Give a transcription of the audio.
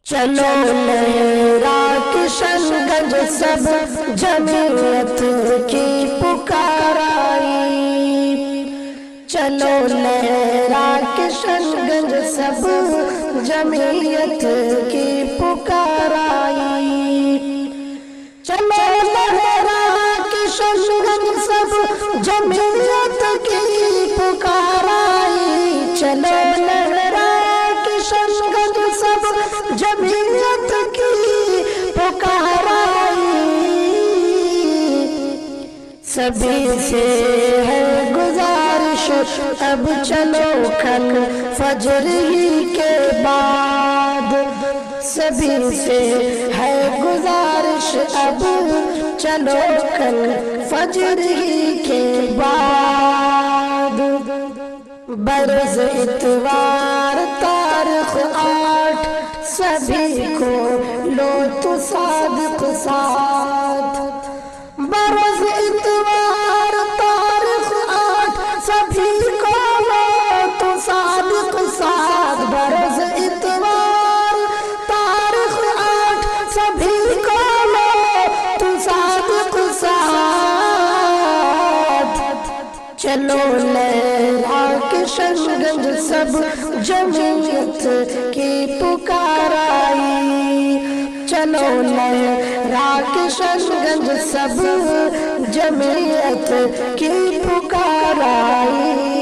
چلو لہرا کشن گنج سب جمعیت کی پکار آئی، چلو لہرا کشن گنج سب جمعیت کی پکار آئی، چلو لہرا کشن گنج سب جمعیت کی پکار آئی، چلو لہرا کشن گنج سب جمعیت کی پکار آئی، سبھی سے ہے گزارش اب چلو کل فجر ہی کے بعد، سبھی سے ہے گزارش اب چلو کل فجر ہی کے بعد، برز اتوار تاریخ 8 سبھی کو لو تو صادق ساتھ، برز اتوار تاریخ 8 سبھی کو لو تو صادق ساتھ، برز اتوار تاریخ 8 سبھی کو لو تو صادق ساتھ، چلو لہرا کشن گنج سب جمعیت کی پکار آئی، چلو لہرا کشن گنج سب جمعیت کی پکار آئی۔